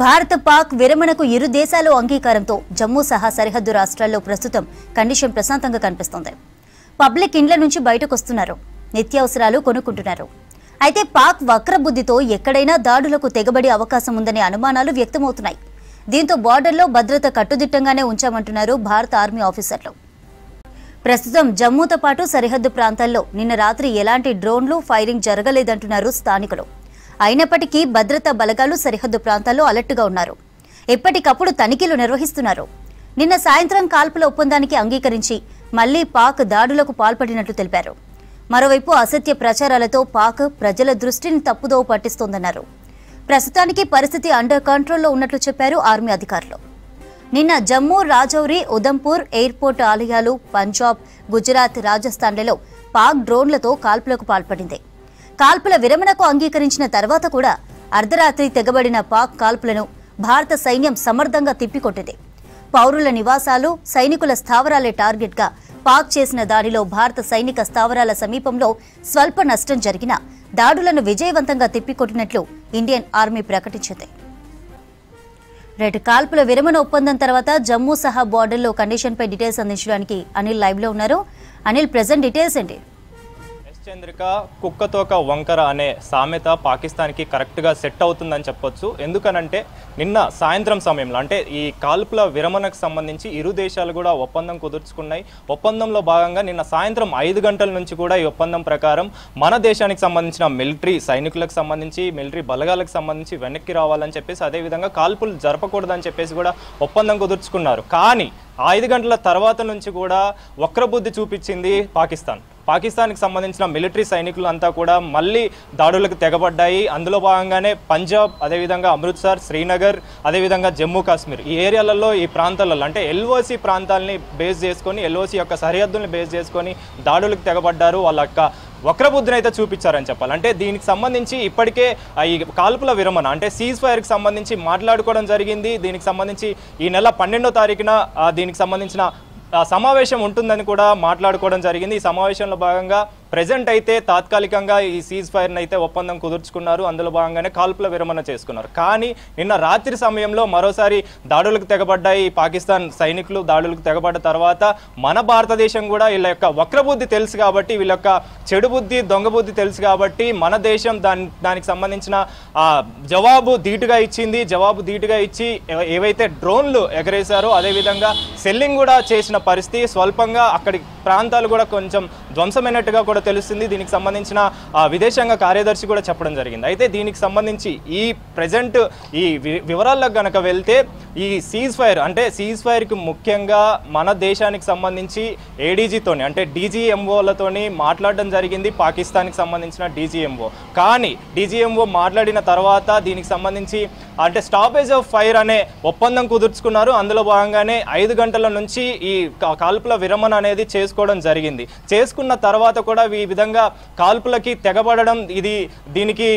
భారత పాక్ విరమణకు ఇరు దేశాలు అంగీకారంతో జమ్మూ సహా సరిహద్దు రాష్ట్రాల్లో ప్రస్తుతం కండిషన్ ప్రశాంతంగా కనిపిస్తోంది. పబ్లిక్ ఇండ్ల నుంచి బయటకు వస్తున్నారు, నిత్యావసరాలు కొనుక్కుంటున్నారు. అయితే పాక్ వక్రబుద్ధితో ఎక్కడైనా దాడులకు తెగబడే అవకాశం ఉందనే అనుమానాలు వ్యక్తమవుతున్నాయి. దీంతో బార్డర్లో భద్రత కట్టుదిట్టంగానే ఉంచామంటున్నారు భారత ఆర్మీ ఆఫీసర్లు. ప్రస్తుతం జమ్మూతో పాటు సరిహద్దు ప్రాంతాల్లో నిన్న రాత్రి ఎలాంటి డ్రోన్లు ఫైరింగ్ జరగలేదంటున్నారు స్థానికులు. అయినప్పటికీ భద్రతా బలగాలు సరిహద్దు ప్రాంతాల్లో అలర్ట్గా ఉన్నారు. ఎప్పటికప్పుడు తనిఖీలు నిర్వహిస్తున్నారు. నిన్న సాయంత్రం కాల్పుల ఒప్పందానికి అంగీకరించి మళ్లీ పాక్ దాడులకు పాల్పడినట్లు తెలిపారు. మరోవైపు అసత్య ప్రచారాలతో పాక్ ప్రజల దృష్టిని తప్పుదోవ పట్టిస్తోందన్నారు. ప్రస్తుతానికి పరిస్థితి అండర్ కంట్రోల్లో ఉన్నట్లు చెప్పారు ఆర్మీ అధికారులు. నిన్న జమ్మూ, రాజౌరి, ఉదంపూర్ ఎయిర్పోర్ట్ ఆలయాలు, పంజాబ్, గుజరాత్, రాజస్థాన్లలో పాక్ డ్రోన్లతో కాల్పులకు పాల్పడింది. కాల్పుల విరమణకు అంగీకరించిన తర్వాత కూడా అర్ధరాత్రి తెగబడిన పాక్ కాల్పులను భారత సైన్యం సమర్థంగా తిప్పికొట్టింది. పౌరుల నివాసాలు, సైనికుల స్థావరాలే టార్గెట్గా పాక్ చేసిన దాడిలో భారత సైనిక స్థావరాల సమీపంలో స్వల్ప నష్టం జరిగినా దాడులను విజయవంతంగా తిప్పికొట్టినట్లు ఇండియన్ ఆర్మీ ప్రకటించింది. కాల్పుల విరమణ ఒప్పందం తర్వాత జమ్మూ సహా బార్డర్లో కండిషన్ పై డీటెయిల్స్ అందించడానికి అనిల్ లైవ్ లో ఉన్నారు. అనిల్, ప్రెజెంట్ డీటెయిల్స్ ఏంటి? చంద్రిక, కుక్కతోక వంకర అనే సామెత పాకిస్తాన్కి కరెక్ట్గా సెట్ అవుతుందని చెప్పొచ్చు. ఎందుకనంటే నిన్న సాయంత్రం సమయంలో, అంటే ఈ కాల్పుల విరమణకు సంబంధించి ఇరు దేశాలు కూడా ఒప్పందం కుదుర్చుకున్నాయి. ఒప్పందంలో భాగంగా నిన్న సాయంత్రం 5 గంటల నుంచి కూడా ఈ ఒప్పందం ప్రకారం మన దేశానికి సంబంధించిన మిలిటరీ సైనికులకు సంబంధించి, మిలిటరీ బలగాలకు సంబంధించి వెనక్కి రావాలని చెప్పేసి, అదేవిధంగా కాల్పులు జరపకూడదని చెప్పేసి కూడా ఒప్పందం కుదుర్చుకున్నారు. కానీ 5 గంటల తర్వాత నుంచి కూడా వక్రబుద్ధి చూపించింది పాకిస్తాన్కి సంబంధించిన మిలిటరీ సైనికులు అంతా కూడా మళ్ళీ దాడులకు తెగబడ్డాయి. అందులో భాగంగానే పంజాబ్, అదేవిధంగా అమృత్సర్, శ్రీనగర్, అదేవిధంగా జమ్మూ కాశ్మీర్ ఈ ఏరియాలలో, ఈ ప్రాంతాలలో అంటే ఎల్ఓసి ప్రాంతాలని బేస్ చేసుకొని, ఎల్ఓసి యొక్క సరిహద్దుల్ని బేస్ చేసుకొని దాడులకు తెగబడ్డారు. వాళ్ళ యొక్క వక్రబుద్ధిని అయితే చూపించారని చెప్పాలి. అంటే దీనికి సంబంధించి ఇప్పటికే ఈ కాల్పుల విరమణ అంటే సీజ్ ఫైర్కి సంబంధించి మాట్లాడుకోవడం జరిగింది. దీనికి సంబంధించి ఈ నెల 12వ తారీఖున దీనికి సంబంధించిన సమావేశం ఉంటుందని కూడా మాట్లాడుకోవడం జరిగింది. ఈ సమావేశంలో భాగంగా ప్రెజెంట్ అయితే తాత్కాలికంగా ఈ సీజ్ ఫైర్ని అయితే ఒప్పందం కుదుర్చుకున్నారు. అందులో భాగంగానే కాల్పుల విరమణ చేసుకున్నారు. కానీ నిన్న రాత్రి సమయంలో మరోసారి దాడులకు తెగబడ్డాయి పాకిస్తాన్ సైనికులు. దాడులకు తెగబడ్డ తర్వాత మన భారతదేశం కూడా వీళ్ళ యొక్క వక్రబుద్ధి తెలుసు కాబట్టి, వీళ్ళ యొక్క చెడు బుద్ధి, దొంగ బుద్ధి తెలుసు కాబట్టి మన దేశం దానికి సంబంధించిన జవాబు ధీటుగా ఇచ్చింది. జవాబు ధీటుగా ఇచ్చి ఏవైతే డ్రోన్లు ఎగరేశారో అదేవిధంగా సెల్లింగ్ కూడా చేసిన పరిస్థితి. స్వల్పంగా అక్కడి ప్రాంతాలు కూడా కొంచెం ధ్వంసమైనట్టుగా కూడా తెలుస్తుంది. దీనికి సంబంధించిన విదేశాంగ కార్యదర్శి కూడా చెప్పడం జరిగింది. అయితే దీనికి సంబంధించి ఈ ప్రెజెంట్ ఈ వివరాల్లోకి గనక వెళ్తే, ఈ సీజ్ ఫైర్ అంటే సీజ్ ఫైర్కి ముఖ్యంగా మన దేశానికి సంబంధించి ఏడీజీతోని అంటే డీజీఎంఓలతోని మాట్లాడడం జరిగింది, పాకిస్తాన్కి సంబంధించిన డీజీఎంఓ. కానీ డీజీఎంఓ మాట్లాడిన తర్వాత దీనికి సంబంధించి అంటే స్టాపేజ్ ఆఫ్ ఫైర్ అనే ఒప్పందం కుదుర్చుకున్నారు. అందులో భాగంగానే 5 గంటల నుంచి ఈ కాల్పుల విరమణ అనేది చేసుకోవడం జరిగింది. చేసుకున్న తర్వాత కూడా ఈ విధంగా కాల్పులకి తెగబడడం, దీనికి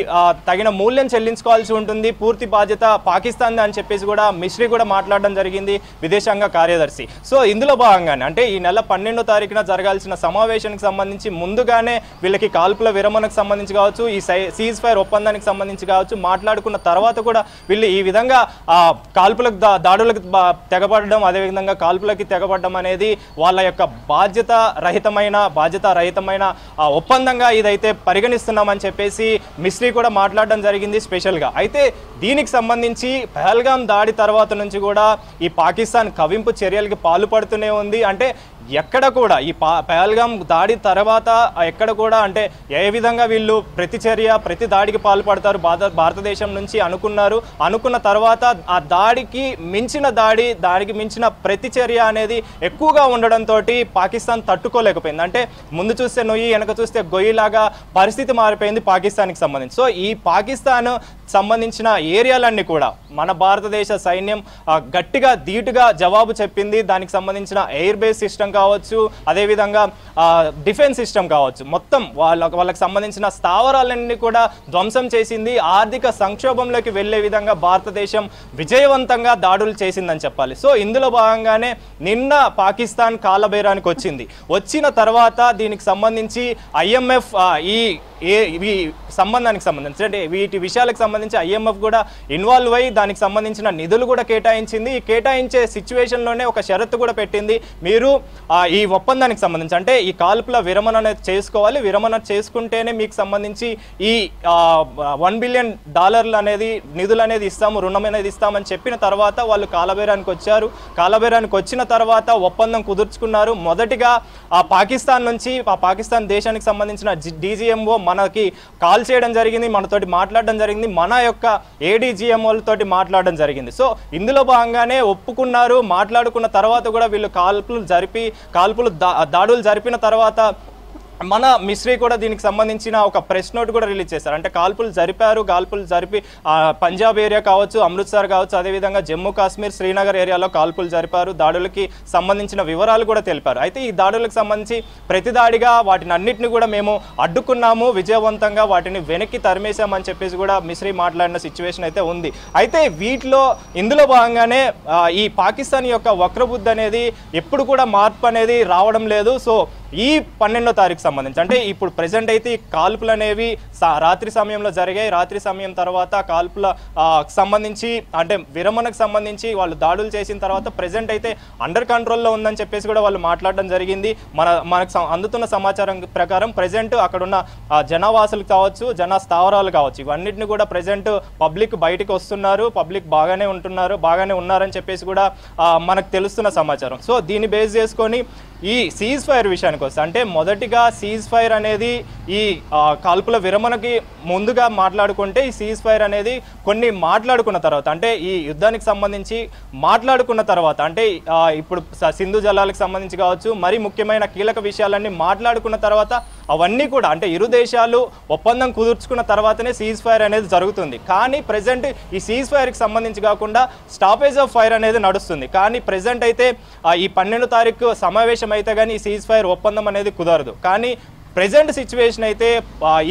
తగిన మూల్యం చెల్లించుకోవాల్సి ఉంటుంది, పూర్తి బాధ్యత పాకిస్తాన్ అని చెప్పేసి కూడా మిశ్రీ కూడా మాట్లాడడం జరిగింది, విదేశాంగ కార్యదర్శి. సో ఇందులో భాగంగానే అంటే ఈ నెల 12వ తారీఖున జరగాల్సిన సమావేశానికి సంబంధించి ముందుగానే వీళ్ళకి కాల్పుల విరమణకు సంబంధించి కావచ్చు, ఈ సీజ్ ఫైర్ ఒప్పందానికి సంబంధించి కావచ్చు మాట్లాడుకున్న తర్వాత కూడా వీళ్ళు ఈ విధంగా కాల్పులకు దాడులకు తెగబడడం, అదేవిధంగా కాల్పులకి తెగబడడం అనేది వాళ్ళ యొక్క బాధ్యతారహితమైన ఒప్పందంగా ఇదైతే పరిగణిస్తున్నామని చెప్పేసి మిశ్రీ కూడా మాట్లాడడం జరిగింది స్పెషల్గా. అయితే దీనికి సంబంధించి పహల్గాం దాడి తర్వాత నుంచి కూడా ఈ పాకిస్తాన్ కవింపు చర్యలకి పాల్పడుతూనే ఉంది. అంటే ఎక్కడ కూడా ఈ పహల్గాం దాడి తర్వాత ఎక్కడ కూడా అంటే ఏ విధంగా వీళ్ళు ప్రతి దాడికి పాల్పడతారు భారతదేశం నుంచి అనుకున్న తర్వాత ఆ దాడికి మించిన ప్రతిచర్య అనేది ఎక్కువగా ఉండడంతో పాకిస్తాన్ తట్టుకోలేకపోయింది. అంటే ముందు చూస్తే నొయ్యి, వెనక చూస్తే గొయ్యిలాగా పరిస్థితి మారిపోయింది పాకిస్తాన్కి సంబంధించి. సో ఈ పాకిస్తాన్ సంబంధించిన ఏరియాలన్నీ కూడా మన భారతదేశ సైన్యం గట్టిగా ధీటుగా జవాబు చెప్పింది. దానికి సంబంధించిన ఎయిర్ బేస్ సిస్టమ్ కావచ్చు, అదేవిధంగా డిఫెన్స్ సిస్టమ్ కావచ్చు, మొత్తం వాళ్ళకి సంబంధించిన స్థావరాలన్నీ కూడా ధ్వంసం చేసింది. ఆర్థిక సంక్షోభంలోకి వెళ్లే విధంగా భారతదేశం విజయవంతంగా దాడులు చేసిందని చెప్పాలి. సో ఇందులో భాగంగానే నిన్న పాకిస్తాన్ కాలబేరానికి వచ్చిన తర్వాత దీనికి సంబంధించి IMF ఈ ఈ సంబంధానికి సంబంధించి అంటే వీటి విషయాలకు సంబంధించి IMF కూడా ఇన్వాల్వ్ అయ్యి దానికి సంబంధించిన నిధులు కూడా కేటాయించింది. ఈ కేటాయించే సిచ్యువేషన్లోనే ఒక షరతు కూడా పెట్టింది, మీరు ఈ ఒప్పందానికి సంబంధించి అంటే ఈ కాల్పుల విరమణ అనేది చేసుకోవాలి, విరమణ చేసుకుంటేనే మీకు సంబంధించి ఈ $1 బిలియన్ అనేది నిధులు అనేది ఇస్తాము, రుణం అనేది ఇస్తామని చెప్పిన తర్వాత వాళ్ళు కాలబేరానికి వచ్చారు. కాలబేరానికి వచ్చిన తర్వాత ఒప్పందం కుదుర్చుకున్నారు. మొదటిగా పాకిస్తాన్ నుంచి పాకిస్తాన్ దేశానికి సంబంధించిన DGMO మనకి కాల్ చేయడం జరిగింది, మనతోటి మాట్లాడడం జరిగింది, మన యొక్క ADGMOలతోటి మాట్లాడడం జరిగింది. సో ఇందులో భాగంగానే ఒప్పుకున్నారు. మాట్లాడుకున్న తర్వాత కూడా వీళ్ళు దాడులు జరిపిన తర్వాత మన మిస్రీ కూడా దీనికి సంబంధించిన ఒక ప్రెస్ నోట్ కూడా రిలీజ్ చేశారు. అంటే కాల్పులు జరిపి పంజాబ్ ఏరియా కావచ్చు, అమృత్సర్ కావచ్చు, అదేవిధంగా జమ్మూ కాశ్మీర్, శ్రీనగర్ ఏరియాలో కాల్పులు జరిపారు. దాడులకి సంబంధించిన వివరాలు కూడా తెలిపారు. అయితే ఈ దాడులకు సంబంధించి ప్రతి దాడిగా వాటిని అన్నింటినీ కూడా మేము అడ్డుకున్నాము, విజయవంతంగా వాటిని వెనక్కి తరిమేశామని చెప్పేసి కూడా మిస్రీ మాట్లాడిన సిచ్యువేషన్ అయితే ఉంది. అయితే ఇందులో భాగంగానే ఈ పాకిస్తాన్ యొక్క వక్రబుద్ధి అనేది ఎప్పుడు కూడా మార్పు అనేది రావడం లేదు. సో ఈ 12వ తారీఖు సంబంధించి అంటే ఇప్పుడు ప్రెసెంట్ అయితే ఈ కాల్పులు అనేవి రాత్రి సమయంలో జరిగాయి. రాత్రి సమయం తర్వాత కాల్పుల సంబంధించి అంటే విరమణకు సంబంధించి వాళ్ళు దాడులు చేసిన తర్వాత ప్రెసెంట్ అయితే అండర్ కంట్రోల్లో ఉందని చెప్పేసి కూడా వాళ్ళు మాట్లాడడం జరిగింది. మనకు అందుతున్న సమాచారం ప్రకారం ప్రెసెంట్ అక్కడున్న జనవాసులు కావచ్చు, జన స్థావరాలు కావచ్చు, ఇవన్నిటిని కూడా ప్రెసెంట్ పబ్లిక్ బయటికి వస్తున్నారు, పబ్లిక్ బాగానే ఉన్నారని చెప్పేసి కూడా మనకు తెలుస్తున్న సమాచారం. సో దీన్ని బేస్ చేసుకొని ఈ సీజ్ ఫైర్ విషయానికి వస్తే అంటే మొదటిగా సీజ్ ఫైర్ అనేది ఈ కాల్పుల విరమణకి ముందుగా మాట్లాడుకుంటే ఈ సీజ్ ఫైర్ అనేది కొన్ని మాట్లాడుకున్న తర్వాత అంటే ఈ యుద్ధానికి సంబంధించి మాట్లాడుకున్న తర్వాత అంటే ఇప్పుడు సింధు జలాలకు సంబంధించి కావచ్చు, మరి ముఖ్యమైన కీలక విషయాలన్నీ మాట్లాడుకున్న తర్వాత అవన్నీ కూడా అంటే ఇరు దేశాలు ఒప్పందం కుదుర్చుకున్న తర్వాతనే సీజ్ ఫైర్ అనేది జరుగుతుంది. కానీ ప్రెసెంట్ ఈ సీజ్ ఫైర్కి సంబంధించి కాకుండా స్టాపేజ్ ఆఫ్ ఫైర్ అనేది నడుస్తుంది. కానీ ప్రెసెంట్ అయితే ఈ 12వ తారీఖు సమావేశం అయితే కానీ ఈ సీజ్ ఫైర్ ఒప్పందం అనేది కుదరదు. కానీ ప్రెజెంట్ సిచ్యువేషన్ అయితే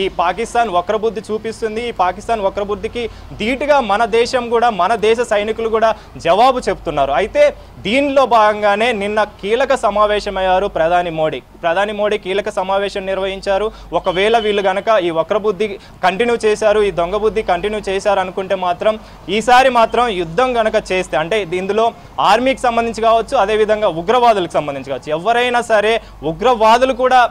ఈ పాకిస్తాన్ వక్రబుద్ధి చూపిస్తుంది. ఈ పాకిస్తాన్ వక్రబుద్ధికి ధీటుగా మన దేశం కూడా, మన దేశ సైనికులు కూడా జవాబు చెప్తున్నారు. అయితే దీనిలో భాగంగానే నిన్న కీలక సమావేశమయ్యారు ప్రధాని మోడీ కీలక సమావేశం నిర్వహించారు. ఒకవేళ వీళ్ళు గనక ఈ వక్రబుద్ధి కంటిన్యూ చేశారు, ఈ దొంగ బుద్ధి కంటిన్యూ చేశారు అనుకుంటే మాత్రం ఈసారి మాత్రం యుద్ధం గనక చేస్తే అంటే ఇందులో ఆర్మీకి సంబంధించి కావచ్చు, అదేవిధంగా ఉగ్రవాదులకు సంబంధించి కావచ్చు, ఎవరైనా సరే ఉగ్రవాదులు కూడా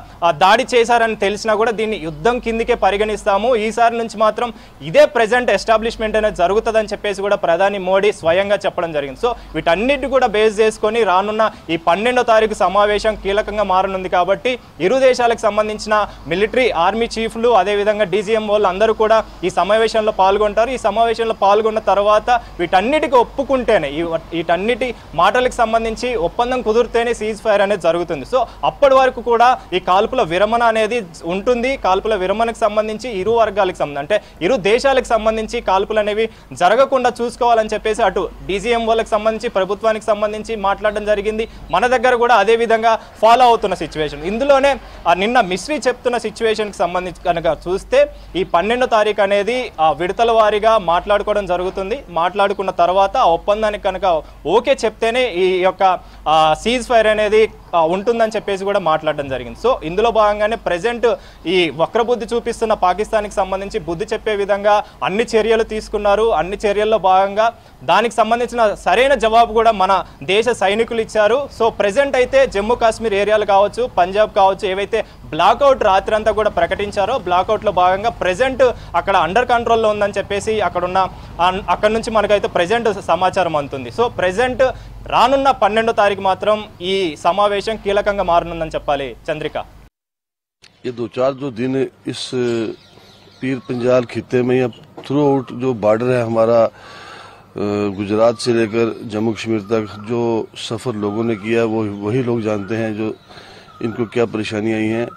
దాడి చేశారని తెలిసినా కూడా దీన్ని యుద్ధం కిందికే పరిగణిస్తాము. ఈసారి నుంచి మాత్రం ఇదే ప్రెజెంట్ ఎస్టాబ్లిష్మెంట్ అనేది జరుగుతుందని చెప్పేసి కూడా ప్రధాని మోడీ స్వయంగా చెప్పడం జరిగింది. సో వీటన్నిటి కూడా బేస్ చేసుకొని రానున్న ఈ 12వ తారీఖు సమావేశం కీలకంగా మారనుంది. కాబట్టి ఇరు దేశాలకు సంబంధించిన మిలిటరీ ఆర్మీ చీఫ్లు అదేవిధంగా DGM వాళ్ళు అందరూ కూడా ఈ సమావేశంలో పాల్గొంటారు. ఈ సమావేశంలో పాల్గొన్న తర్వాత వీటన్నిటికీ ఒప్పుకుంటేనే వీటన్నిటి మాటలకు సంబంధించి ఒప్పందం కుదిరితేనే సీజ్ ఫైర్ అనేది జరుగుతుంది. సో అప్పటి వరకు కూడా ఈ కాల్పుల విరమణ అనేది ఉంటుంది. కాల్పుల విరమణకు సంబంధించి ఇరు వర్గాలకు సంబంధించి అంటే ఇరు దేశాలకు సంబంధించి కాల్పులు అనేవి జరగకుండా చూసుకోవాలని చెప్పేసి అటు DGM వాళ్ళకి సంబంధించి ప్రభుత్వానికి సంబంధించి మాట్లాడడం జరిగింది. మన దగ్గర కూడా అదే విధంగా ఫాలో అవుతున్న సిచ్యువేషన్. ఇందులోనే నిన్న మిస్రీ చెప్తున్న సిచ్యువేషన్కి సంబంధించి కనుక చూస్తే ఈ 12వ తారీఖు అనేది విడతల వారీగా మాట్లాడుకోవడం జరుగుతుంది. మాట్లాడుకున్న తర్వాత ఆ ఒప్పందానికి కనుక ఓకే చెప్తేనే ఈ యొక్క సీజ్ ఫైర్ అనేది ఉంటుందని చెప్పేసి కూడా మాట్లాడడం జరిగింది. సో ఇందులో భాగంగానే ప్రెజెంట్ ఈ వక్రబుద్ధి చూపిస్తున్న పాకిస్తాన్కి సంబంధించి బుద్ధి చెప్పే విధంగా అన్ని చర్యలు తీసుకున్నారు. అన్ని చర్యల్లో భాగంగా దానికి సంబంధించిన సరైన జవాబు కూడా మన దేశ సైనికులు ఇచ్చారు. సో ప్రెజెంట్ అయితే జమ్మూ కాశ్మీర్ ఏరియాలు కావచ్చు, పంజాబ్ కావచ్చు, ఏవైతే బ్లాక్అవుట్ రాత్రి అంతా కూడా ప్రకటించారో బ్లాక్అవుట్లో భాగంగా ప్రెజెంట్ అక్కడ అండర్ కంట్రోల్లో ఉందని చెప్పేసి అక్కడ నుంచి మనకైతే ప్రెజెంట్ సమాచారం అందుతుంది. సో ప్రెజెంట్ రానున్న 12వ తారీఖు మాత్రం ఈ సమావేశం కీలకంగా మారనుందని చెప్పాలి చంద్రిక. ये 2-4 दिन इस पीर पंजाल खित्ते में या थ्रू आउट जो बॉर्डर है हमारा गुजरात से लेकर जम्मू कश्मीर तक जो सफ़र लोगों ने किया वही लोग जानते हैं जो इनको क्या परेशानी आई हैं.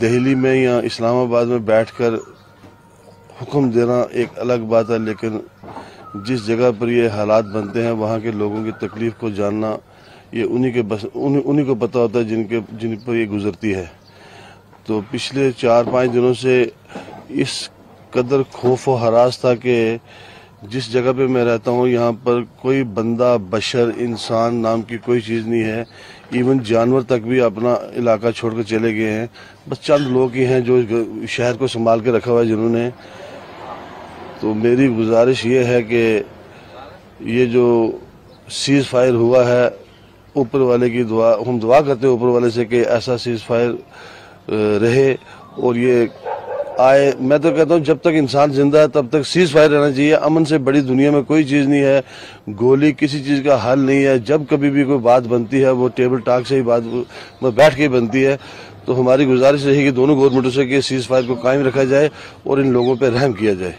दिल्ली में या इस्लामाबाद में बैठकर हुक्म देना एक अलग बात है, लेकिन जिस जगह पर ये हालात बनते हैं वहाँ के लोगों की तकलीफ को जानना ये उन्हीं को पता होता है जिन पर ये गुजरती है. तो पिछले 4-5 दिनों से इस कदर खौफ और हरास था कि जिस जगह पे मैं रहता हूँ यहाँ पर कोई बंदा बशर इंसान नाम की कोई चीज़ नहीं है। इवन जानवर तक भी अपना इलाका छोड़कर चले गए हैं। बस चंद लोग ही हैं जो शहर को संभाल के रखा हुआ है जिन्होंने। तो मेरी गुजारिश ये है कि ये जो सीज़ फायर हुआ है, ऊपर वाले की दुआ, हम दुआ करते हैं ऊपर वाले से कि ऐसा सीज़ फायर रहे और ये आए। मैं तो कहता हूँ जब तक इंसान जिंदा है तब तक सीज़ फायर रहना चाहिए। अमन से बड़ी दुनिया में कोई चीज़ नहीं है। गोली किसी चीज़ का हल नहीं है। जब कभी भी कोई बात बनती है वो टेबल टॉक से ही बात बैठ के ही बनती है। तो हमारी गुजारिश रहेगी दोनों गवर्नमेंटों से कि सीज़ फायर को कायम रखा जाए और इन लोगों पर रहम किया जाए।